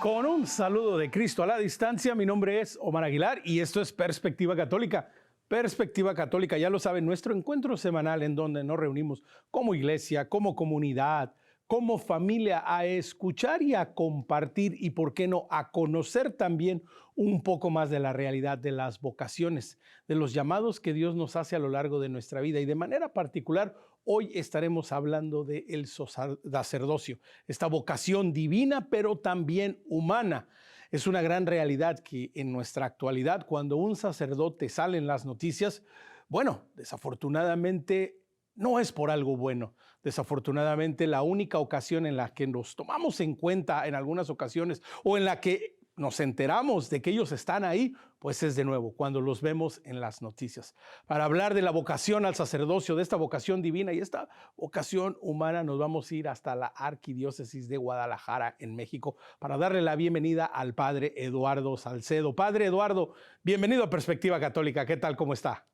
Con un saludo de Cristo a la distancia, mi nombre es Omar Aguilar y esto es Perspectiva Católica. Perspectiva Católica, ya lo saben, nuestro encuentro semanal en donde nos reunimos como iglesia, como comunidad, como familia a escuchar y a compartir y, por qué no, a conocer también un poco más de la realidad de las vocaciones, de los llamados que Dios nos hace a lo largo de nuestra vida. Y de manera particular, hoy estaremos hablando del sacerdocio, esta vocación divina, pero también humana. Es una gran realidad que en nuestra actualidad, cuando un sacerdote sale en las noticias, bueno, desafortunadamente no es por algo bueno. Desafortunadamente, la única ocasión en la que nos tomamos en cuenta en algunas ocasiones o en la que nos enteramos de que ellos están ahí, pues es de nuevo cuando los vemos en las noticias. Para hablar de la vocación al sacerdocio, de esta vocación divina y esta vocación humana, nos vamos a ir hasta la Arquidiócesis de Guadalajara, en México, para darle la bienvenida al padre Eduardo Salcedo. Padre Eduardo, bienvenido a Perspectiva Católica. ¿Qué tal? ¿Cómo está?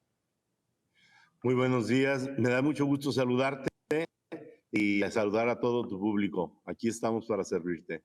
Muy buenos días. Me da mucho gusto saludarte y a saludar a todo tu público. Aquí estamos para servirte.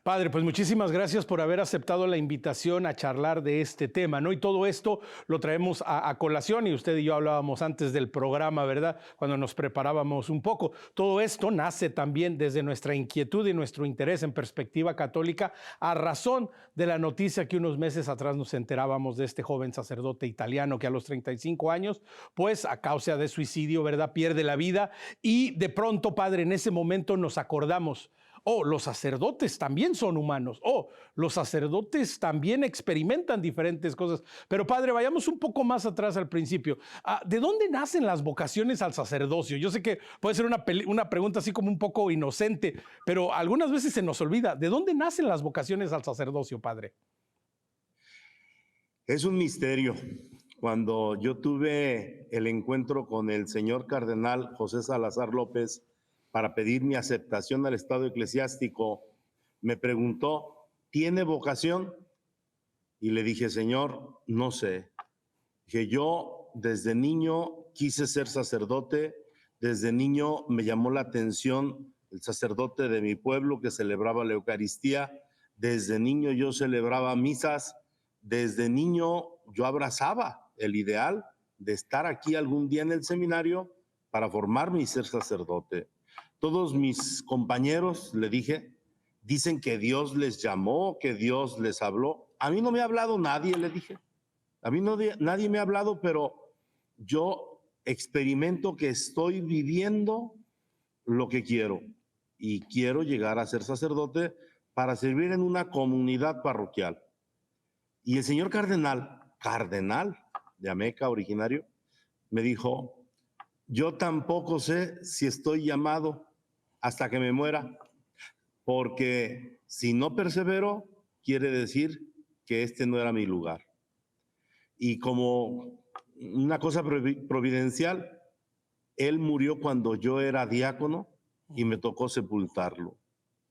Padre, pues muchísimas gracias por haber aceptado la invitación a charlar de este tema, ¿no? Y todo esto lo traemos a colación y usted y yo hablábamos antes del programa, ¿verdad? Cuando nos preparábamos un poco. Todo esto nace también desde nuestra inquietud y nuestro interés en Perspectiva Católica a razón de la noticia que unos meses atrás nos enterábamos de este joven sacerdote italiano que a los 35 años, pues a causa de suicidio, ¿verdad? Pierde la vida y de pronto, Padre, en ese momento nos acordamos: oh, los sacerdotes también son humanos. Oh, los sacerdotes también experimentan diferentes cosas. Pero, Padre, vayamos un poco más atrás al principio. ¿De dónde nacen las vocaciones al sacerdocio? Yo sé que puede ser una pregunta así como un poco inocente, pero algunas veces se nos olvida. ¿De dónde nacen las vocaciones al sacerdocio, Padre? Es un misterio. Cuando yo tuve el encuentro con el señor cardenal José Salazar López para pedir mi aceptación al estado eclesiástico, me preguntó: ¿tiene vocación? Y le dije: Señor, no sé. Dije: yo desde niño quise ser sacerdote, desde niño me llamó la atención el sacerdote de mi pueblo que celebraba la Eucaristía, desde niño yo celebraba misas, desde niño yo abrazaba el ideal de estar aquí algún día en el seminario para formarme y ser sacerdote. Todos mis compañeros, le dije, dicen que Dios les llamó, que Dios les habló. A mí no me ha hablado nadie, le dije. A mí nadie me ha hablado, pero yo experimento que estoy viviendo lo que quiero. Y quiero llegar a ser sacerdote para servir en una comunidad parroquial. Y el señor cardenal de Ameca, originario, me dijo: yo tampoco sé si estoy llamado hasta que me muera, porque si no persevero, quiere decir que este no era mi lugar. Y como una cosa providencial, él murió cuando yo era diácono y me tocó sepultarlo.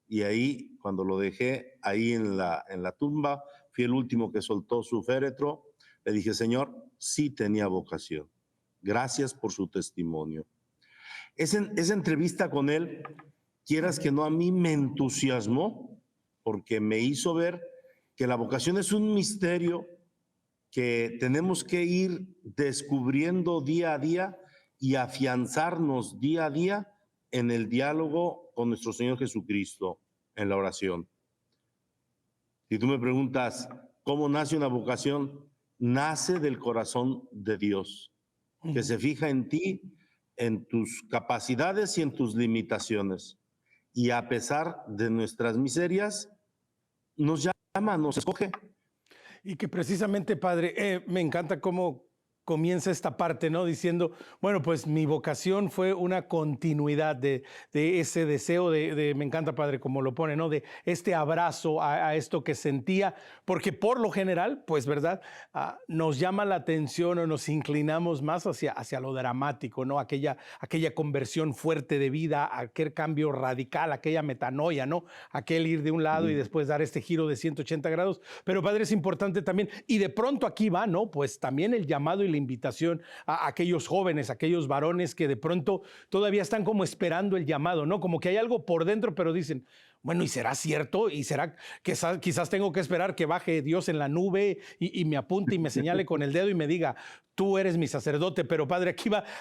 Y ahí, cuando lo dejé ahí en la tumba, fui el último que soltó su féretro. Le dije: Señor, sí tenía vocación. Gracias por su testimonio. Esa entrevista con él, quieras que no, a mí me entusiasmó porque me hizo ver que la vocación es un misterio que tenemos que ir descubriendo día a día y afianzarnos día a día en el diálogo con nuestro Señor Jesucristo, en la oración. Si tú me preguntas cómo nace una vocación, nace del corazón de Dios, que se fija en ti, en tus capacidades y en tus limitaciones. Y a pesar de nuestras miserias, nos llama, nos escoge. Y que precisamente, Padre, me encanta cómo comienza esta parte, ¿no? Diciendo, bueno, pues mi vocación fue una continuidad de ese deseo me encanta, Padre, como lo pone, ¿no? De este abrazo a esto que sentía, porque por lo general, pues, ¿verdad? Nos llama la atención o nos inclinamos más hacia lo dramático, ¿no? Aquella conversión fuerte de vida, aquel cambio radical, aquella metanoia, ¿no? Aquel ir de un lado y después dar este giro de 180 grados. Pero, Padre, es importante también, y de pronto aquí va, ¿no? Pues también el llamado y la invitación a aquellos jóvenes, a aquellos varones que de pronto todavía están como esperando el llamado, ¿no? Como que hay algo por dentro, pero dicen, bueno, ¿y será cierto? ¿Y será que quizás tengo que esperar que baje Dios en la nube y me apunte y me señale con el dedo y me diga, tú eres mi sacerdote? Pero Padre,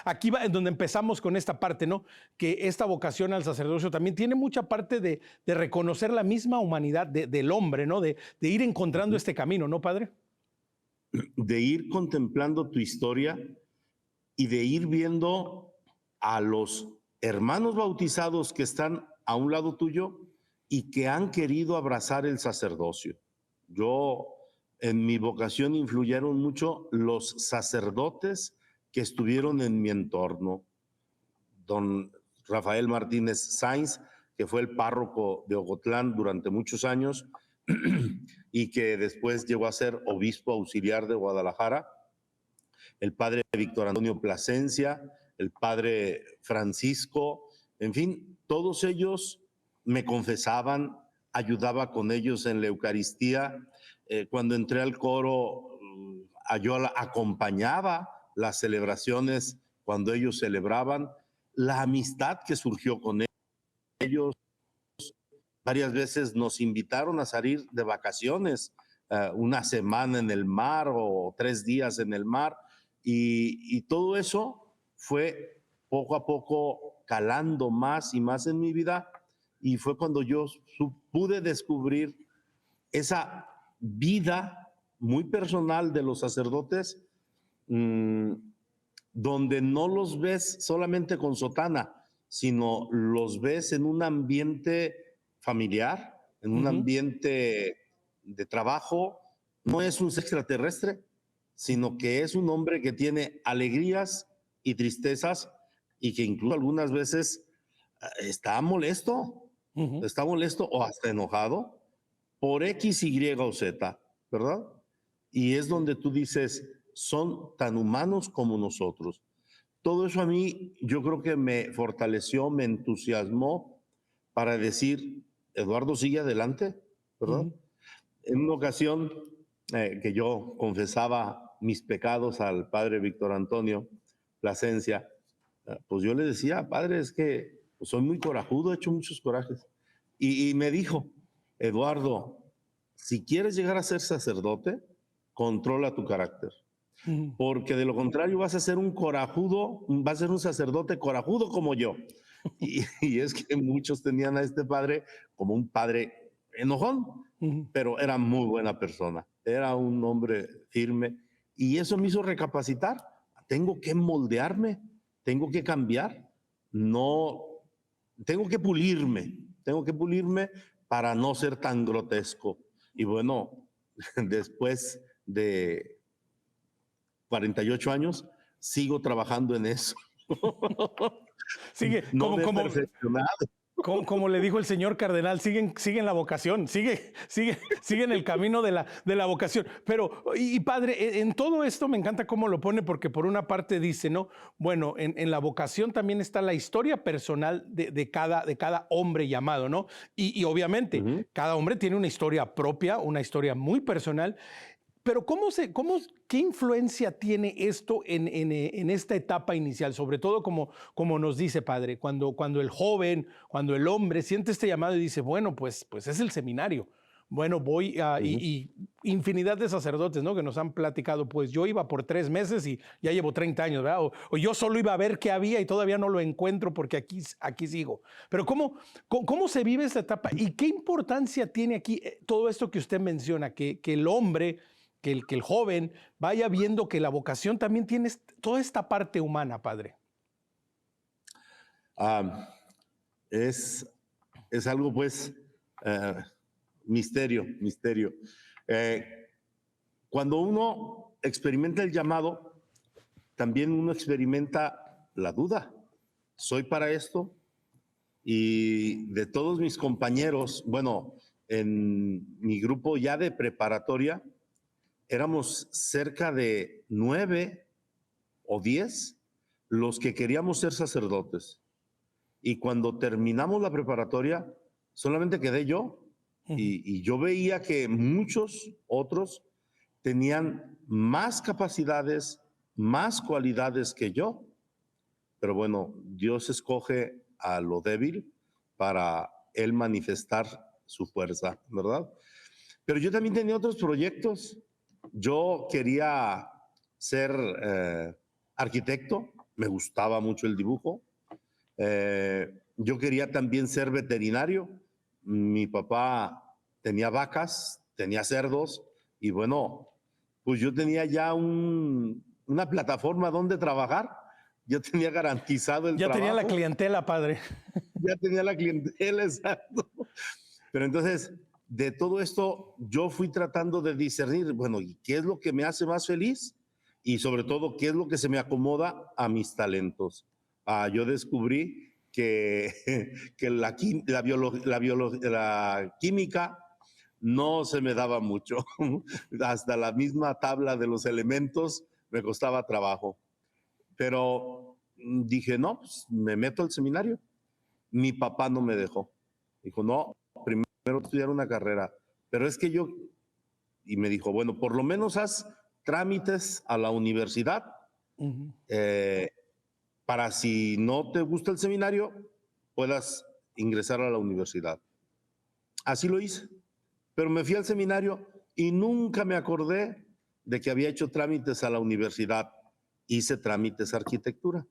aquí va en donde empezamos con esta parte, ¿no? Que esta vocación al sacerdocio también tiene mucha parte de reconocer la misma humanidad del hombre, ¿no? De ir encontrando este camino, ¿no, Padre? De ir contemplando tu historia y de ir viendo a los hermanos bautizados que están a un lado tuyo y que han querido abrazar el sacerdocio. En mi vocación influyeron mucho los sacerdotes que estuvieron en mi entorno. Don Rafael Martínez Sainz, que fue el párroco de Ocotlán durante muchos años y que después llegó a ser obispo auxiliar de Guadalajara. El padre Víctor Antonio Plasencia, el padre Francisco, en fin, todos ellos me confesaban, ayudaba con ellos en la Eucaristía. Cuando entré al coro, yo acompañaba las celebraciones cuando ellos celebraban, la amistad que surgió con ellos. Varias veces nos invitaron a salir de vacaciones, una semana en el mar o 3 días en el mar, y todo eso fue poco a poco calando más y más en mi vida, y fue cuando yo pude descubrir esa vida muy personal de los sacerdotes, donde no los ves solamente con sotana, sino los ves en un ambiente familiar, en un ambiente de trabajo. No es un extraterrestre, sino que es un hombre que tiene alegrías y tristezas y que incluso algunas veces está molesto o hasta enojado por X, Y o Z, ¿verdad? Y es donde tú dices, son tan humanos como nosotros. Todo eso a mí, yo creo que me fortaleció, me entusiasmó para decir, Eduardo, sigue adelante, ¿verdad? En una ocasión que yo confesaba mis pecados al padre Víctor Antonio Plasencia, pues yo le decía, padre, es que pues soy muy corajudo, he hecho muchos corajes. Y me dijo, Eduardo, si quieres llegar a ser sacerdote, controla tu carácter. Porque de lo contrario vas a ser un corajudo, vas a ser un sacerdote corajudo como yo. Y es que muchos tenían a este padre como un padre enojón, pero era muy buena persona, era un hombre firme, y eso me hizo recapacitar. Tengo que moldearme, tengo que cambiar, no, tengo que pulirme para no ser tan grotesco. Y bueno, después de 48 años, sigo trabajando en eso. Sigue, no me he perfeccionado. Como le dijo el señor cardenal, siguen la vocación, sigue en el camino de la vocación. Pero, y padre, en todo esto me encanta cómo lo pone, porque por una parte dice, ¿no? Bueno, en la vocación también está la historia personal de cada hombre llamado, ¿no? Y obviamente, cada hombre tiene una historia propia, una historia muy personal. Pero ¿qué influencia tiene esto en esta etapa inicial? Sobre todo como nos dice, padre, cuando el joven, cuando el hombre siente este llamado y dice, bueno, pues es el seminario. Bueno, voy y infinidad de sacerdotes, ¿no? Que nos han platicado, pues yo iba por 3 meses y ya llevo 30 años, ¿verdad? O yo solo iba a ver qué había y todavía no lo encuentro porque aquí sigo. Pero ¿cómo se vive esta etapa? ¿Y qué importancia tiene aquí todo esto que usted menciona? Que el hombre, que el joven vaya viendo que la vocación también tiene toda esta parte humana, padre. Es algo, pues, misterio. Cuando uno experimenta el llamado, también uno experimenta la duda. ¿Soy para esto? Y de todos mis compañeros, bueno, en mi grupo ya de preparatoria, éramos cerca de 9 o 10 los que queríamos ser sacerdotes. Y cuando terminamos la preparatoria, solamente quedé yo. Y yo veía que muchos otros tenían más capacidades, más cualidades que yo, pero bueno, Dios escoge a lo débil para Él manifestar su fuerza, ¿verdad? Pero yo también tenía otros proyectos. Yo quería ser arquitecto, me gustaba mucho el dibujo. Yo quería también ser veterinario. Mi papá tenía vacas, tenía cerdos y bueno, pues yo tenía ya una plataforma donde trabajar. Yo tenía garantizado el Ya tenía la trabajo. clientela, padre. Ya tenía la clientela, exacto. Pero entonces, de todo esto, yo fui tratando de discernir, bueno, ¿y qué es lo que me hace más feliz? Y sobre todo, ¿qué es lo que se me acomoda a mis talentos? Yo descubrí que, que la química no se me daba mucho. Hasta la misma tabla de los elementos me costaba trabajo. Pero dije, no, pues me meto al seminario. Mi papá no me dejó. Dijo, no, primero estudiar una carrera. Pero es que yo, y me dijo, bueno, por lo menos haz trámites a la universidad para si no te gusta el seminario, puedas ingresar a la universidad. Así lo hice. Pero me fui al seminario y nunca me acordé de que había hecho trámites a la universidad. Hice trámites a arquitectura.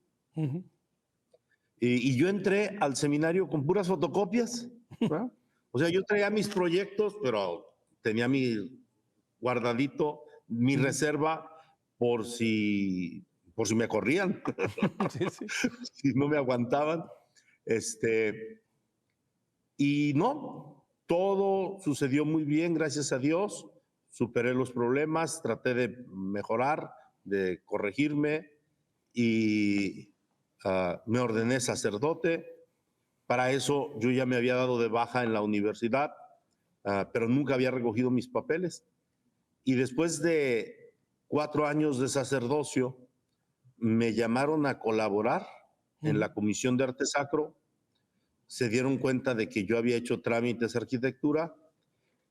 Y yo entré al seminario con puras fotocopias, ¿verdad? O sea, yo traía mis proyectos, pero tenía mi guardadito, mi reserva por si me corrían, Sí, sí. si no me aguantaban. Y no, todo sucedió muy bien, gracias a Dios. Superé los problemas, traté de mejorar, de corregirme y me ordené sacerdote. Para eso yo ya me había dado de baja en la universidad, pero nunca había recogido mis papeles. Y después de 4 años de sacerdocio, me llamaron a colaborar en la Comisión de Arte Sacro. Se dieron cuenta de que yo había hecho trámites de arquitectura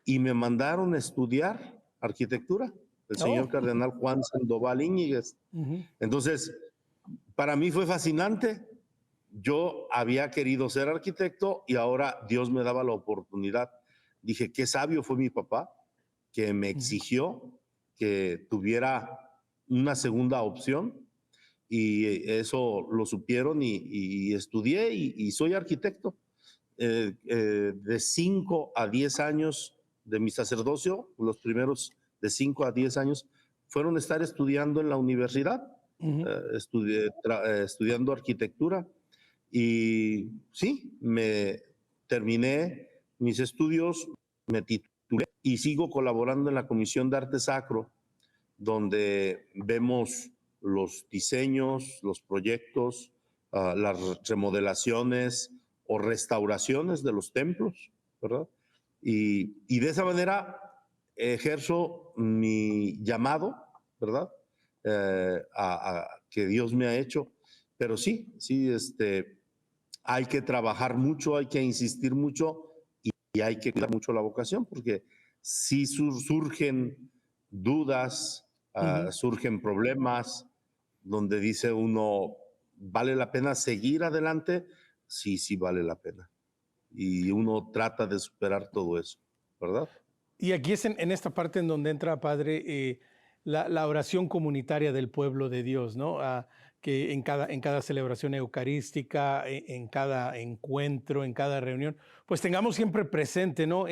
y me mandaron a estudiar arquitectura, el señor cardenal Juan Sandoval Íñiguez. Entonces, para mí fue fascinante. Yo había querido ser arquitecto y ahora Dios me daba la oportunidad. Dije, qué sabio fue mi papá, que me exigió que tuviera una segunda opción y eso lo supieron y estudié y soy arquitecto. De 5 a 10 años de mi sacerdocio, los primeros de 5 a 10 años, fueron estar estudiando en la universidad, estudiando arquitectura. Y sí, me terminé mis estudios, me titulé y sigo colaborando en la Comisión de Arte Sacro, donde vemos los diseños, los proyectos, las remodelaciones o restauraciones de los templos, ¿verdad? Y de esa manera ejerzo mi llamado, ¿verdad? Que Dios me ha hecho. Pero sí, hay que trabajar mucho, hay que insistir mucho y hay que cuidar mucho la vocación, porque sí surgen dudas, surgen problemas, donde dice uno, ¿vale la pena seguir adelante? Sí, sí vale la pena. Y uno trata de superar todo eso, ¿verdad? Y aquí es en esta parte en donde entra, padre, la oración comunitaria del pueblo de Dios, ¿no? Que en cada celebración eucarística, en cada encuentro, en cada reunión, pues tengamos siempre presente, ¿no?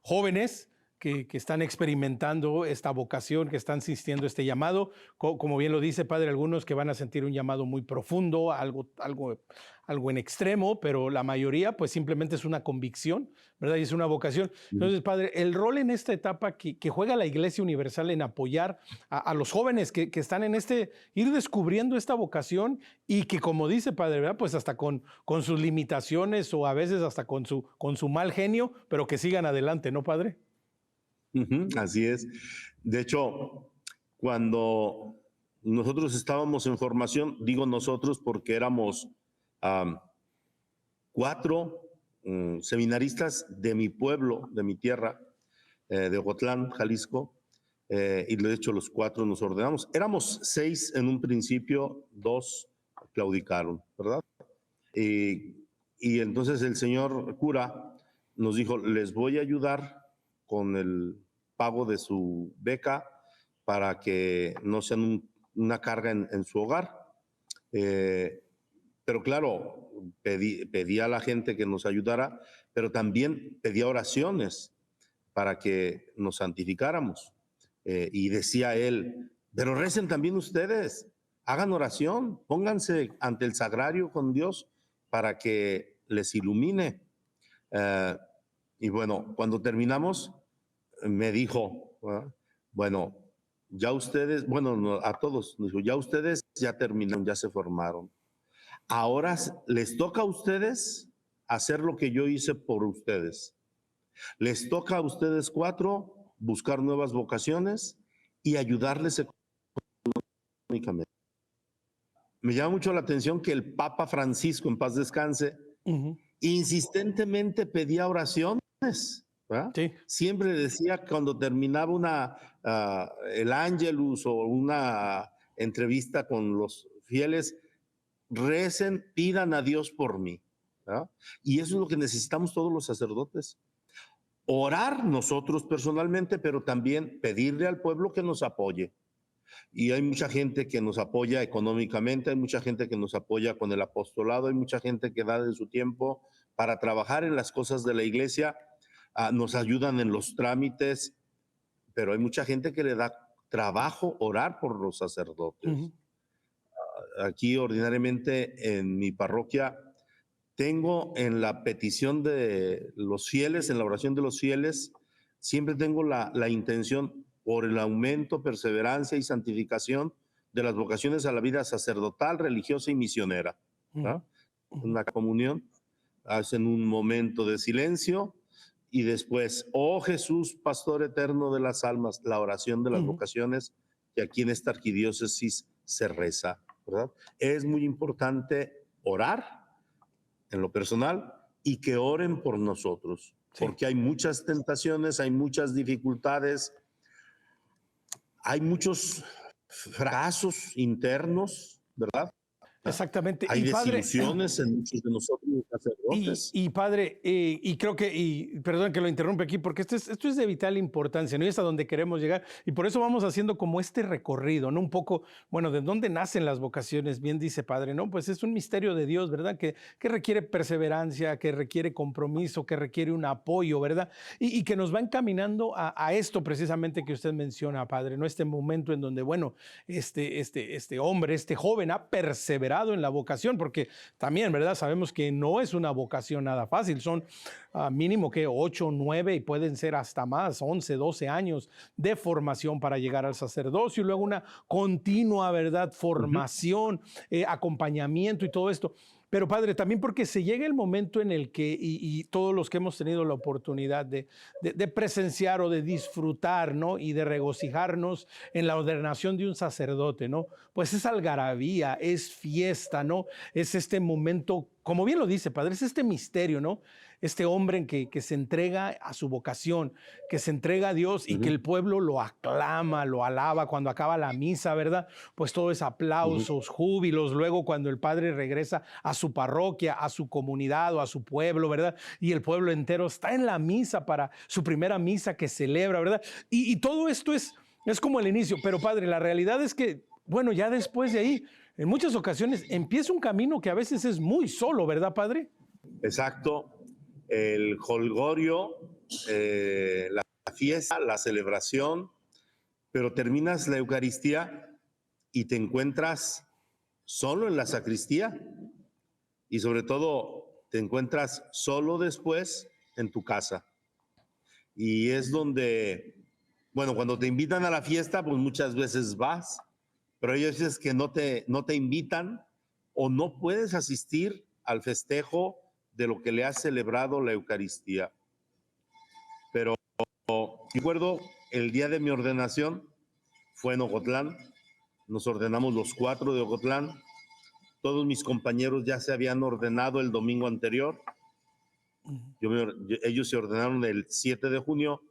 Jóvenes que están experimentando esta vocación, que están sintiendo este llamado, como bien lo dice, padre, algunos que van a sentir un llamado muy profundo, algo en extremo, pero la mayoría pues simplemente es una convicción, ¿verdad? Y es una vocación. Entonces, padre, el rol en esta etapa que juega la Iglesia Universal en apoyar a los jóvenes que están en ir descubriendo esta vocación y que, como dice, padre, ¿verdad? Pues hasta con sus limitaciones o a veces hasta con su mal genio, pero que sigan adelante, ¿no, padre? Así es. De hecho, cuando nosotros estábamos en formación, digo nosotros porque éramos 4 seminaristas de mi pueblo, de mi tierra, de Ocotlán, Jalisco, y de hecho los 4 nos ordenamos. Éramos 6 en un principio, 2 claudicaron, ¿verdad? Y entonces el señor cura nos dijo, les voy a ayudar con el pago de su beca para que no sean una carga en su hogar. Pero claro, pedí a la gente que nos ayudara, pero también pedía oraciones para que nos santificáramos. Y decía él, pero recen también ustedes, hagan oración, pónganse ante el sagrario con Dios para que les ilumine. Y bueno, cuando terminamos, me dijo, bueno, ya ustedes, bueno, a todos, dijo, ya ustedes ya terminaron, ya se formaron. Ahora les toca a ustedes hacer lo que yo hice por ustedes. Les toca a ustedes 4 buscar nuevas vocaciones y ayudarles económicamente. Me llama mucho la atención que el Papa Francisco, en paz descanse, insistentemente pedía oraciones. Sí. Siempre decía cuando terminaba el Ángelus o una entrevista con los fieles, recen, pidan a Dios por mí. ¿Verdad? Y eso es lo que necesitamos todos los sacerdotes. Orar nosotros personalmente, pero también pedirle al pueblo que nos apoye. Y hay mucha gente que nos apoya económicamente, hay mucha gente que nos apoya con el apostolado, hay mucha gente que da de su tiempo para trabajar en las cosas de la iglesia, nos ayudan en los trámites, pero hay mucha gente que le da trabajo orar por los sacerdotes. Aquí ordinariamente en mi parroquia tengo en la petición de los fieles, en la oración de los fieles, siempre tengo la intención por el aumento, perseverancia y santificación de las vocaciones a la vida sacerdotal, religiosa y misionera. Una comunión, hacen un momento de silencio y después, oh Jesús, pastor eterno de las almas, la oración de las vocaciones que aquí en esta arquidiócesis se reza, ¿verdad? Es muy importante orar en lo personal y que oren por nosotros, porque hay muchas tentaciones, hay muchas dificultades, hay muchos fracasos internos, ¿verdad? Exactamente. Hay y padre, desilusiones en muchos de nosotros los sacerdotes. Y padre, y creo que, y perdón que lo interrumpa aquí, porque esto es de vital importancia, ¿no? Y es a donde queremos llegar. Y por eso vamos haciendo como este recorrido, ¿no? Un poco, bueno, de dónde nacen las vocaciones, bien dice padre, ¿no? Pues es un misterio de Dios, ¿verdad? Que requiere perseverancia, que requiere compromiso, que requiere un apoyo, ¿verdad? Y que nos va encaminando a esto precisamente que usted menciona, padre, ¿no? Este momento en donde, bueno, este hombre, este joven ha perseverado en la vocación, porque también, ¿verdad? Sabemos que no es una vocación nada fácil, son mínimo que 8, 9 y pueden ser hasta más, 11, 12 años de formación para llegar al sacerdocio y luego una continua, ¿verdad? Formación, acompañamiento y todo esto. Pero padre, también porque se llega el momento en el que, y todos los que hemos tenido la oportunidad de presenciar o de disfrutar, ¿no? Y de regocijarnos en la ordenación de un sacerdote, ¿no? Pues es algarabía, es fiesta, ¿no? Es este momento, como bien lo dice, padre, es este misterio, ¿no? Este hombre en que se entrega a su vocación, que se entrega a Dios y que el pueblo lo aclama, lo alaba cuando acaba la misa, ¿verdad? Pues todo es aplausos, júbilos, luego cuando el padre regresa a su parroquia, a su comunidad o a su pueblo, ¿verdad? Y el pueblo entero está en la misa para su primera misa que celebra, ¿verdad? Y todo esto es como el inicio, pero padre, la realidad es que, bueno, ya después de ahí, en muchas ocasiones empieza un camino que a veces es muy solo, ¿verdad, padre? Exacto. El jolgorio, la fiesta, la celebración, pero terminas la Eucaristía y te encuentras solo en la sacristía y sobre todo te encuentras solo después en tu casa. Y es donde, bueno, cuando te invitan a la fiesta, pues muchas veces vas, pero hay veces que no te invitan o no puedes asistir al festejo de lo que le has celebrado la Eucaristía. Pero recuerdo el día de mi ordenación fue en Ocotlán, nos ordenamos los 4 de Ocotlán, todos mis compañeros ya se habían ordenado el domingo anterior, ellos se ordenaron el 7 de junio,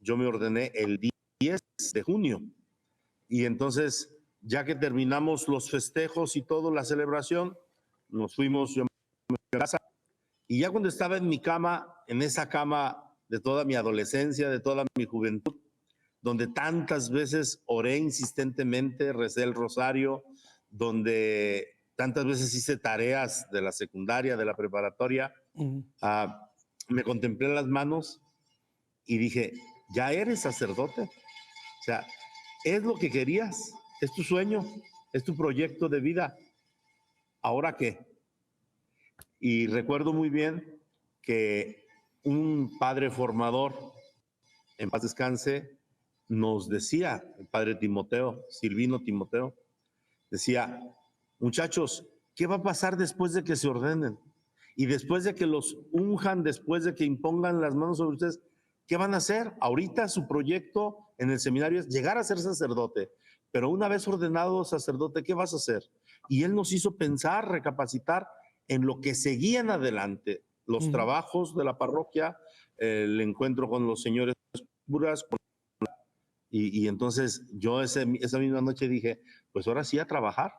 yo me ordené el día de junio. Y entonces, ya que terminamos los festejos y todo, la celebración, nos fuimos yo a casa. Y ya cuando estaba en mi cama, en esa cama de toda mi adolescencia, de toda mi juventud, donde tantas veces oré insistentemente, recé el rosario, donde tantas veces hice tareas de la secundaria, de la preparatoria, me contemplé en las manos y dije, ya eres sacerdote. O sea, es lo que querías, es tu sueño, es tu proyecto de vida. ¿Ahora qué? Y recuerdo muy bien que un padre formador, en paz descanse, nos decía, el padre Timoteo, Silvino Timoteo, decía, muchachos, ¿qué va a pasar después de que se ordenen? Y después de que los unjan, después de que impongan las manos sobre ustedes, ¿qué van a hacer? Ahorita su proyecto en el seminario es llegar a ser sacerdote, pero una vez ordenado sacerdote, ¿qué vas a hacer? Y él nos hizo pensar, recapacitar en lo que seguían adelante, los trabajos de la parroquia, el encuentro con los señores curas, y entonces yo esa misma noche dije, pues ahora sí a trabajar.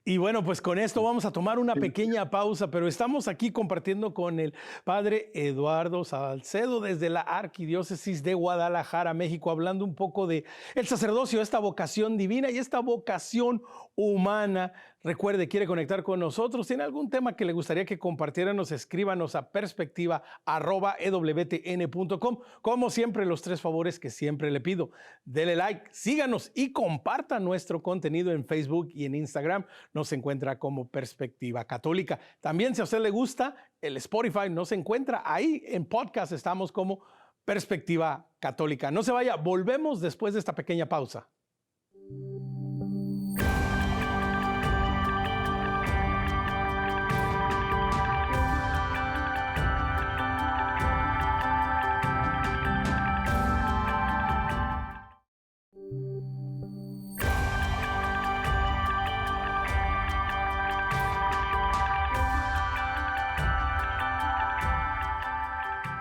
Y bueno, pues con esto vamos a tomar una pequeña pausa, pero estamos aquí compartiendo con el padre Eduardo Salcedo desde la Arquidiócesis de Guadalajara, México, hablando un poco de el sacerdocio, esta vocación divina y esta vocación humana. Recuerde, quiere conectar con nosotros, tiene algún tema que le gustaría que compartiéramos, escríbanos a perspectiva@ewtn.com. Como siempre, los 3 favores que siempre le pido: dele like, síganos y comparta nuestro contenido en Facebook y en Instagram. Nos encuentra como Perspectiva Católica. También, si a usted le gusta, el Spotify nos encuentra ahí en podcast, estamos como Perspectiva Católica. No se vaya, volvemos después de esta pequeña pausa.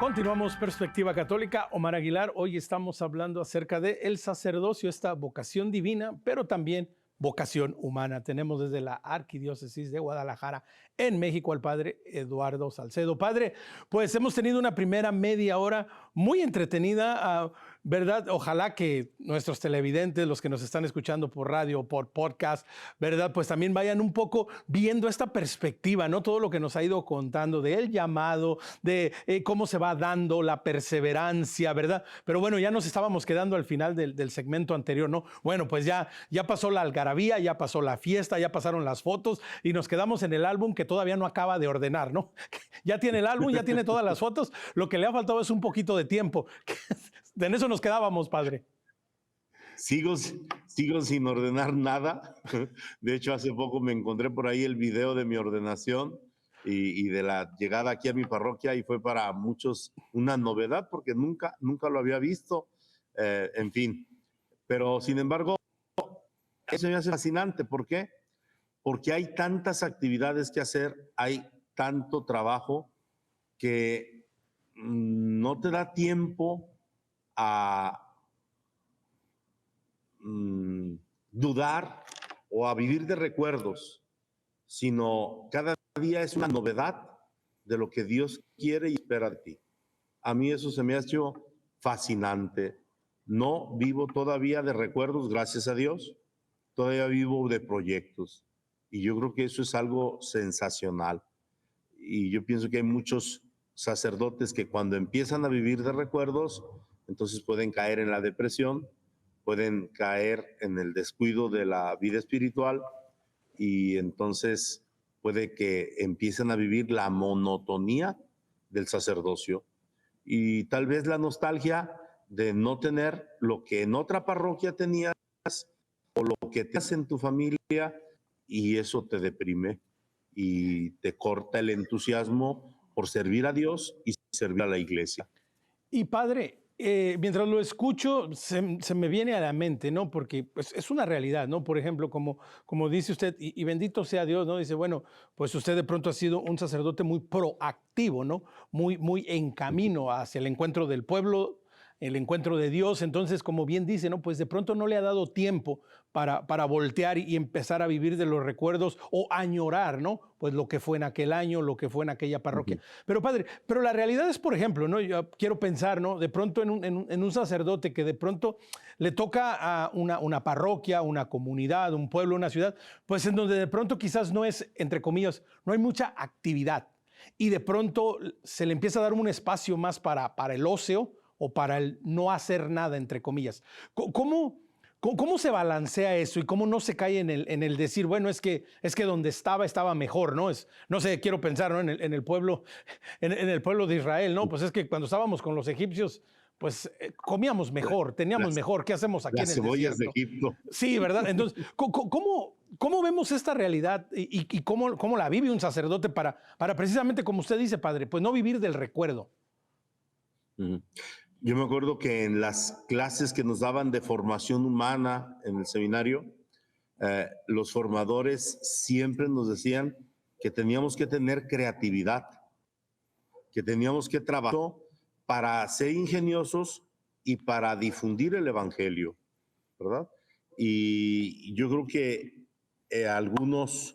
Continuamos Perspectiva Católica. Omar Aguilar, hoy estamos hablando acerca del sacerdocio, esta vocación divina, pero también vocación humana. Tenemos desde la Arquidiócesis de Guadalajara, en México, al padre Eduardo Salcedo. Padre, pues hemos tenido una primera media hora muy entretenida, ¿verdad? Ojalá que nuestros televidentes, los que nos están escuchando por radio, por podcast, ¿verdad? Pues también vayan un poco viendo esta perspectiva, ¿no? Todo lo que nos ha ido contando del llamado, de cómo se va dando la perseverancia, ¿verdad? Pero bueno, ya nos estábamos quedando al final del segmento anterior, ¿no? Bueno, pues ya pasó la algarabía, ya pasó la fiesta, ya pasaron las fotos y nos quedamos en el álbum que todavía no acaba de ordenar, ¿no? Ya tiene el álbum, ya tiene todas las fotos, lo que le ha faltado es un poquito de tiempo. En eso nos quedábamos, padre. Sigo sin ordenar nada. De hecho, hace poco me encontré por ahí el video de mi ordenación y de la llegada aquí a mi parroquia, y fue para muchos una novedad porque nunca lo había visto. En fin, pero sin embargo, eso me hace fascinante. ¿Por qué? Porque hay tantas actividades que hacer, hay tanto trabajo que no te da tiempo a dudar o a vivir de recuerdos, sino cada día es una novedad de lo que Dios quiere y espera de ti. A mí eso se me ha hecho fascinante. No vivo todavía de recuerdos, gracias a Dios, todavía vivo de proyectos. Y yo creo que eso es algo sensacional. Y yo pienso que hay muchos sacerdotes que cuando empiezan a vivir de recuerdos, entonces pueden caer en la depresión, pueden caer en el descuido de la vida espiritual, y entonces puede que empiecen a vivir la monotonía del sacerdocio y tal vez la nostalgia de no tener lo que en otra parroquia tenías o lo que te hace en tu familia, y eso te deprime y te corta el entusiasmo por servir a Dios y servir a la iglesia. Y padre, mientras lo escucho, se me viene a la mente, ¿no? Porque pues, es una realidad, ¿no? Por ejemplo, como dice usted, y bendito sea Dios, ¿no? Dice, bueno, pues usted de pronto ha sido un sacerdote muy proactivo, ¿no? Muy en camino hacia el encuentro del pueblo el encuentro de Dios. Entonces, como bien dice, ¿no? Pues de pronto no le ha dado tiempo para voltear y empezar a vivir de los recuerdos o añorar, ¿no? Pues lo que fue en aquel año, lo que fue en aquella parroquia. Pero padre, pero la realidad es, por ejemplo, ¿no? Yo quiero pensar, ¿no? De pronto en un sacerdote que de pronto le toca a una parroquia, una comunidad, un pueblo, una ciudad, pues en donde de pronto quizás no es, entre comillas, no hay mucha actividad. Y de pronto se le empieza a dar un espacio más para el ocio o para el no hacer nada, entre comillas. ¿Cómo se balancea eso y cómo no se cae en el decir, bueno, es que donde estaba mejor, ¿no? No sé, quiero pensar, ¿no? En el pueblo, en el pueblo de Israel, ¿no? Pues es que cuando estábamos con los egipcios, pues comíamos mejor, teníamos mejor. ¿Qué hacemos aquí en Las el cebollas desierto? de Egipto. Sí, ¿verdad? Entonces, ¿cómo vemos esta realidad y cómo la vive un sacerdote para precisamente, como usted dice, padre, pues no vivir del recuerdo? Yo me acuerdo que en las clases que nos daban de formación humana en el seminario, los formadores siempre nos decían que teníamos que tener creatividad, que teníamos que trabajar para ser ingeniosos y para difundir el evangelio, ¿verdad? Y yo creo que algunos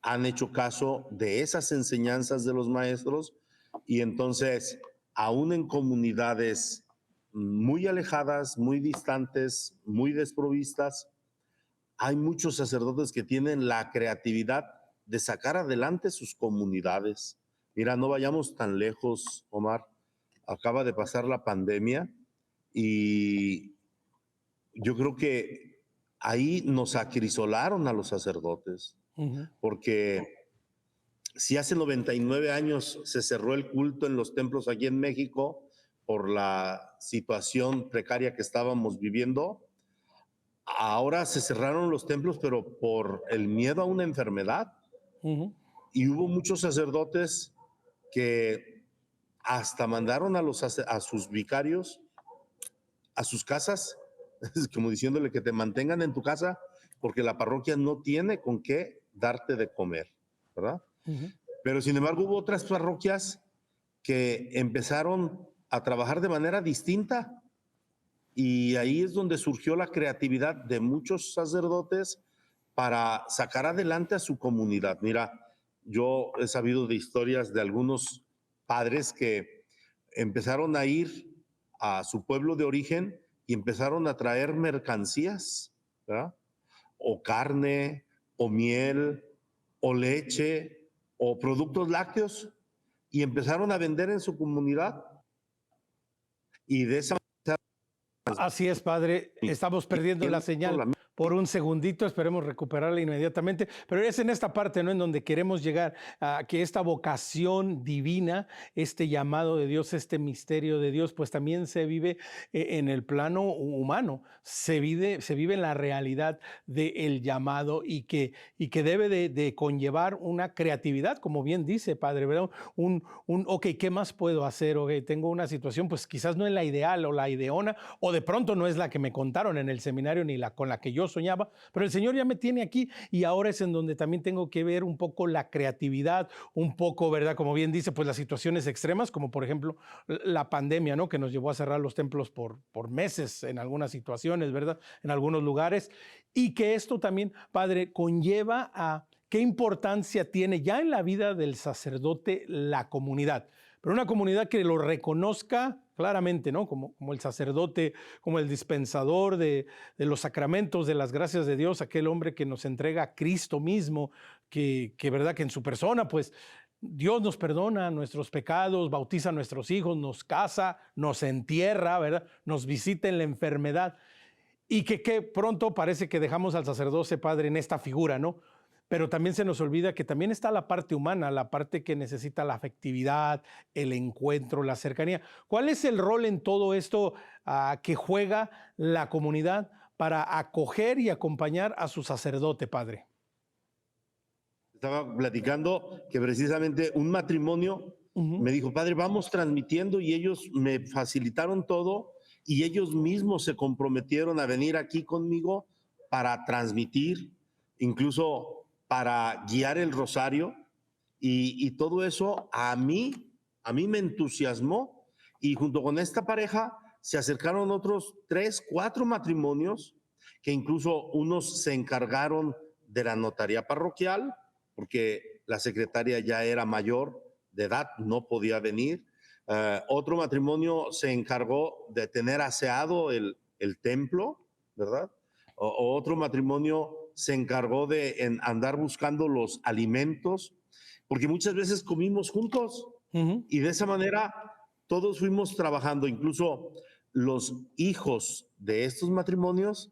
han hecho caso de esas enseñanzas de los maestros y entonces, aún en comunidades muy alejadas, muy distantes, muy desprovistas, hay muchos sacerdotes que tienen la creatividad de sacar adelante sus comunidades. Mira, no vayamos tan lejos, Omar. Acaba de pasar la pandemia y yo creo que ahí nos acrisolaron a los sacerdotes, porque si hace 99 años se cerró el culto en los templos aquí en México por la situación precaria que estábamos viviendo, ahora se cerraron los templos, pero por el miedo a una enfermedad. Y hubo muchos sacerdotes que hasta mandaron a sus vicarios a sus casas, como diciéndole que te mantengan en tu casa porque la parroquia no tiene con qué darte de comer, ¿verdad? Pero sin embargo hubo otras parroquias que empezaron a trabajar de manera distinta y ahí es donde surgió la creatividad de muchos sacerdotes para sacar adelante a su comunidad. Mira, yo he sabido de historias de algunos padres que empezaron a ir a su pueblo de origen y empezaron a traer mercancías, ¿verdad? O carne, o miel, o leche, o productos lácteos, y empezaron a vender en su comunidad. Y de esa manera... Así es, padre. Estamos perdiendo la señal por un segundito, esperemos recuperarla inmediatamente, pero es en esta parte, ¿no?, en donde queremos llegar a que esta vocación divina, este llamado de Dios, este misterio de Dios, pues también se vive en el plano humano, se vive en la realidad del llamado y que debe de conllevar una creatividad, como bien dice, padre, ¿verdad? Ok, ¿qué más puedo hacer? Ok, tengo una situación, pues quizás no es la ideal o la ideona, o de pronto no es la que me contaron en el seminario ni la con la que yo soñaba, pero el Señor ya me tiene aquí y ahora es en donde también tengo que ver un poco la creatividad, un poco, ¿verdad? Como bien dice, pues las situaciones extremas, como por ejemplo la pandemia, ¿no?, que nos llevó a cerrar los templos por meses en algunas situaciones, ¿verdad? En algunos lugares, y que esto también, padre, conlleva a qué importancia tiene ya en la vida del sacerdote la comunidad, pero una comunidad que lo reconozca claramente, ¿no?, como el sacerdote, como el dispensador de los sacramentos, de las gracias de Dios, aquel hombre que nos entrega a Cristo mismo, que verdad que en su persona, pues Dios nos perdona nuestros pecados, bautiza a nuestros hijos, nos casa, nos entierra, ¿verdad?, nos visita en la enfermedad, y que pronto parece que dejamos al sacerdote, padre, en esta figura, ¿no? Pero también se nos olvida que también está la parte humana, la parte que necesita la afectividad, el encuentro, la cercanía. ¿Cuál es el rol en todo esto que juega la comunidad para acoger y acompañar a su sacerdote, padre? Estaba platicando que precisamente un matrimonio me dijo, padre, vamos transmitiendo, y ellos me facilitaron todo y ellos mismos se comprometieron a venir aquí conmigo para transmitir, incluso para guiar el rosario, y todo eso a mí me entusiasmó, y junto con esta pareja se acercaron otros 3, 4 matrimonios, que incluso unos se encargaron de la notaría parroquial, porque la secretaria ya era mayor de edad, no podía venir. Otro matrimonio se encargó de tener aseado el templo, ¿verdad? Otro matrimonio se encargó de andar buscando los alimentos, porque muchas veces comimos juntos y de esa manera todos fuimos trabajando, incluso los hijos de estos matrimonios